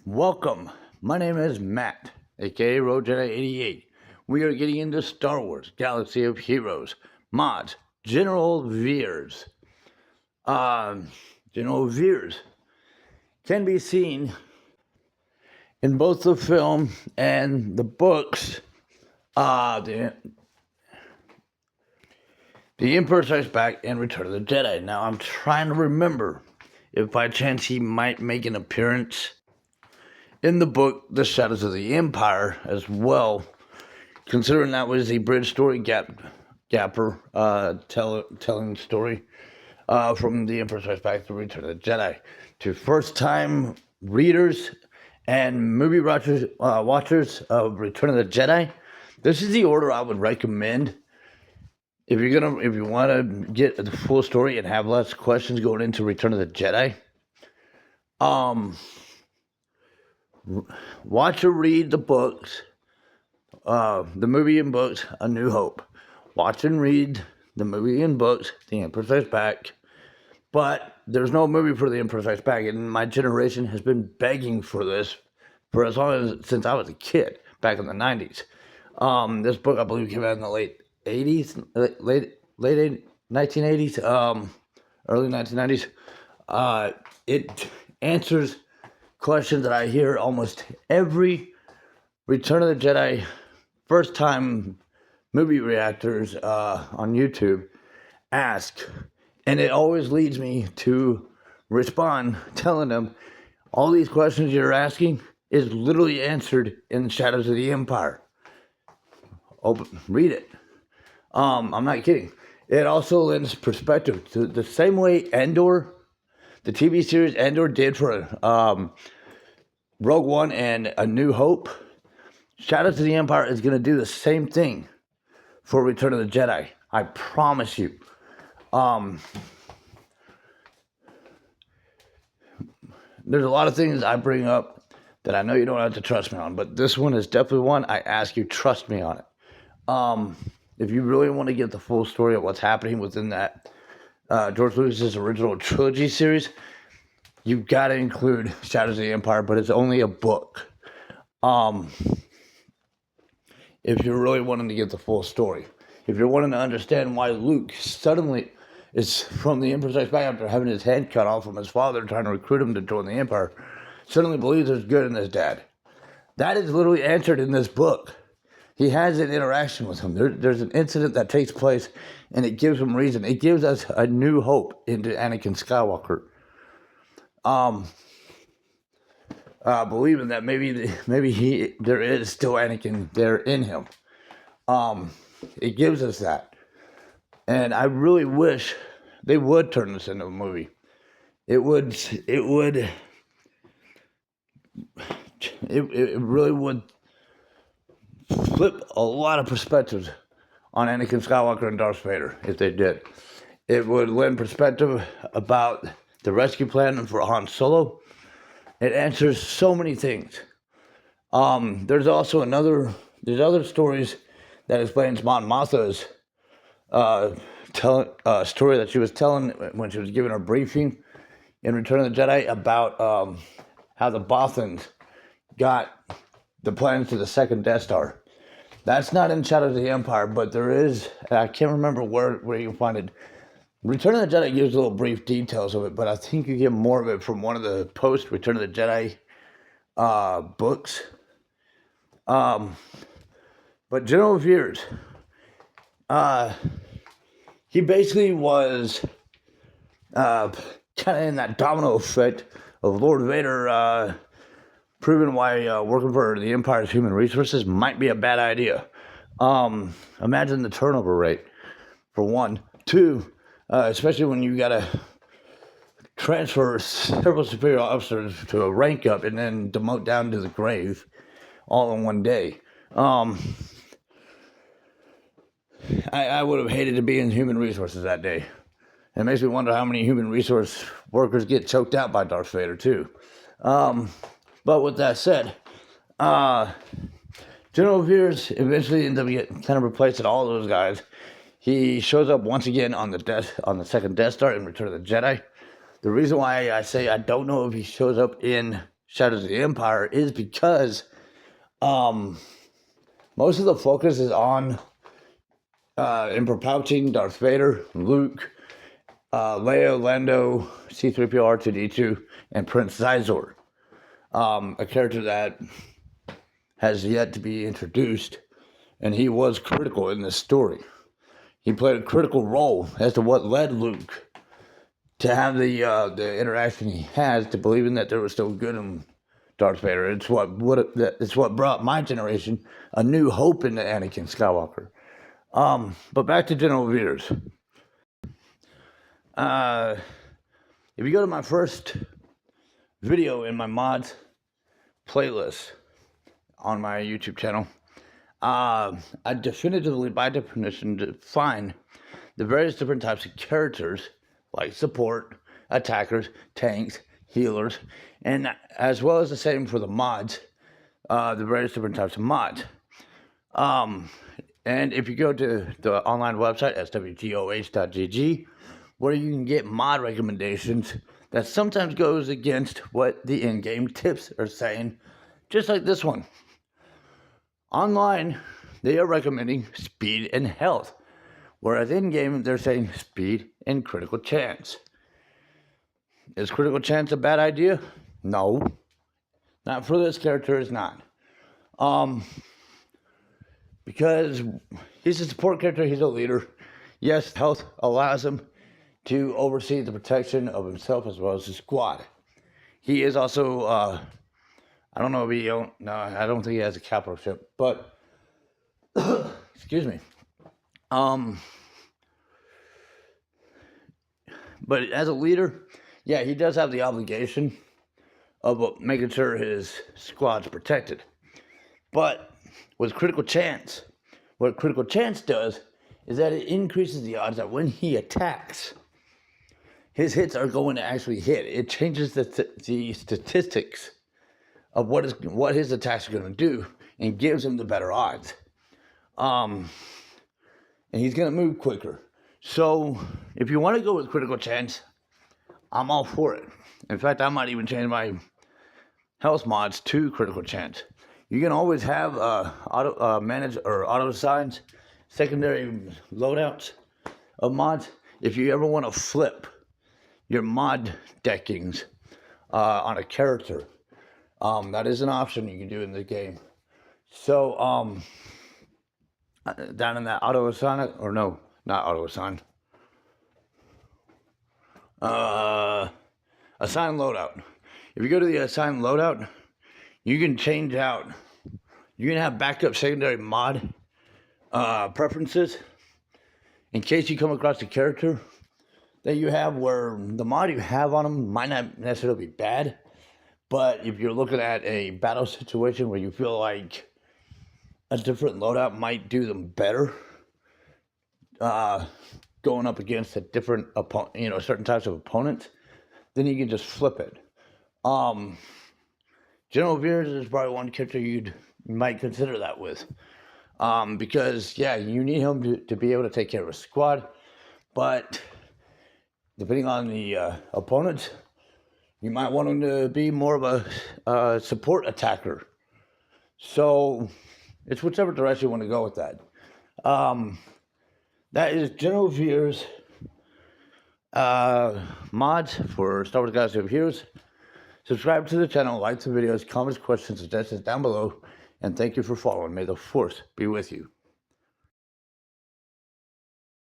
Welcome. My name is Matt, aka Road Jedi 88. We are getting into Star Wars Galaxy of Heroes mods. General Veers. General Veers can be seen in both the film and the books. The Emperor Strikes Back and Return of the Jedi. Now I'm trying to remember if by chance he might make an appearance in the book The Shadows of the Empire as well, considering that was a bridge story gapper telling story from The Emperor Strikes Back to Return of the Jedi to first-time readers and movie watchers of Return of the Jedi. This is the order I would recommend if you want to get the full story and have less questions going into Return of the Jedi. Watch or read the books, the movie and books, A New Hope. Watch and read the movie and books, The Emperor Strikes Back. But there's no movie for The Emperor Strikes Back, and my generation has been begging for this for as long as since I was a kid, back in the 90s. This book, I believe, came out in the late 1980s, early 1990s. It answers questions that I hear almost every Return of the Jedi first time movie reactors on YouTube ask, and it always leads me to respond telling them all these questions you're asking is literally answered in Shadows of the Empire. Read it. I'm not kidding. It also lends perspective to the same way Andor, the TV series Andor, did for Rogue One and A New Hope. Shadows of the Empire is going to do the same thing for Return of the Jedi. I promise you. There's a lot of things I bring up that I know you don't have to trust me on, but this one is definitely one I ask you trust me on it. If you really want to get the full story of what's happening within that George Lucas's original trilogy series, you've got to include Shadows of the Empire, but it's only a book. If you're really wanting to get the full story. If you're wanting to understand why Luke suddenly is from the Emperor Strikes Back after having his head cut off from his father trying to recruit him to join the Empire, suddenly believes there's good in his dad. That is literally answered in this book. He has an interaction with him. There's an incident that takes place, and it gives him reason. It gives us a new hope into Anakin Skywalker. Believing that maybe there is still Anakin there in him. It gives us that, and I really wish they would turn this into a movie. It really would flip a lot of perspectives on Anakin Skywalker and Darth Vader if they did. It would lend perspective about the rescue plan for Han Solo. It answers so many things. There's also other stories that explains Mon Mothma's story that she was telling when she was giving her briefing in Return of the Jedi about how the Bothans got the plans to the second Death Star. That's not in Shadows of the Empire, but there is, I can't remember where you can find it. Return of the Jedi gives little brief details of it, but I think you get more of it from one of the post-Return of the Jedi books. But General Veers, he basically was kind of in that domino effect of Lord Vader proving why working for the Empire's human resources might be a bad idea. Imagine the turnover rate, for one. Two, especially when you got to transfer several superior officers to a rank up and then demote down to the grave all in one day. I would have hated to be in human resources that day. It makes me wonder how many human resource workers get choked out by Darth Vader, too. But with that said, General Veers eventually ends up getting kind of replacing all those guys. He shows up once again on the second Death Star in Return of the Jedi. The reason why I say I don't know if he shows up in Shadows of the Empire is because most of the focus is on Emperor Palpatine, Darth Vader, Luke, Leia, Lando, C-3PO, R2-D2, and Prince Xizor. A character that has yet to be introduced, and he was critical in this story. He played a critical role as to what led Luke to have the interaction he has, to believing that there was still good in Darth Vader. It's what brought my generation a new hope into Anakin Skywalker. But back to General Veers. If you go to my first video in my mods playlist on my YouTube channel, I definitively, by definition, define the various different types of characters, like support, attackers, tanks, healers, and as well as the same for the mods, the various different types of mods. And if you go to the online website, swgoh.gg, where you can get mod recommendations that sometimes goes against what the in-game tips are saying, just like this one. Online, they are recommending speed and health, whereas in-game, they're saying speed and critical chance. Is critical chance a bad idea? No. Not for this character, it's not. Because he's a support character, he's a leader. Yes, health allows him to oversee the protection of himself as well as his squad. He is also, I don't know if I don't think he has a capital ship, but, excuse me. But as a leader, yeah, he does have the obligation of making sure his squad's protected. But with critical chance, what critical chance does is that it increases the odds that when he attacks, his hits are going to actually hit. It changes the statistics of what his attacks are going to do and gives him the better odds. And he's going to move quicker. So if you want to go with critical chance, I'm all for it. In fact, I might even change my health mods to critical chance. You can always have manage or auto assigns secondary loadouts of mods if you ever want to flip your mod deckings on a character. That is an option you can do in the game. So down in that auto assign, or no, not auto assign. Assign loadout. If you go to the assign loadout, you can change out. You can have backup secondary mod preferences in case you come across a character that you have where the mod you have on them might not necessarily be bad, but if you're looking at a battle situation where you feel like a different loadout might do them better, going up against a different certain types of opponents, then you can just flip it. General Veers is probably one character you might consider that with. Because, yeah, you need him to be able to take care of a squad, but depending on the opponent, you might want him to be more of a support attacker. So it's whichever direction you want to go with that. That is General Veers mods for Star Wars Galaxy of Heroes. Subscribe to the channel, like the videos, comments, questions, suggestions down below, and thank you for following. May the Force be with you.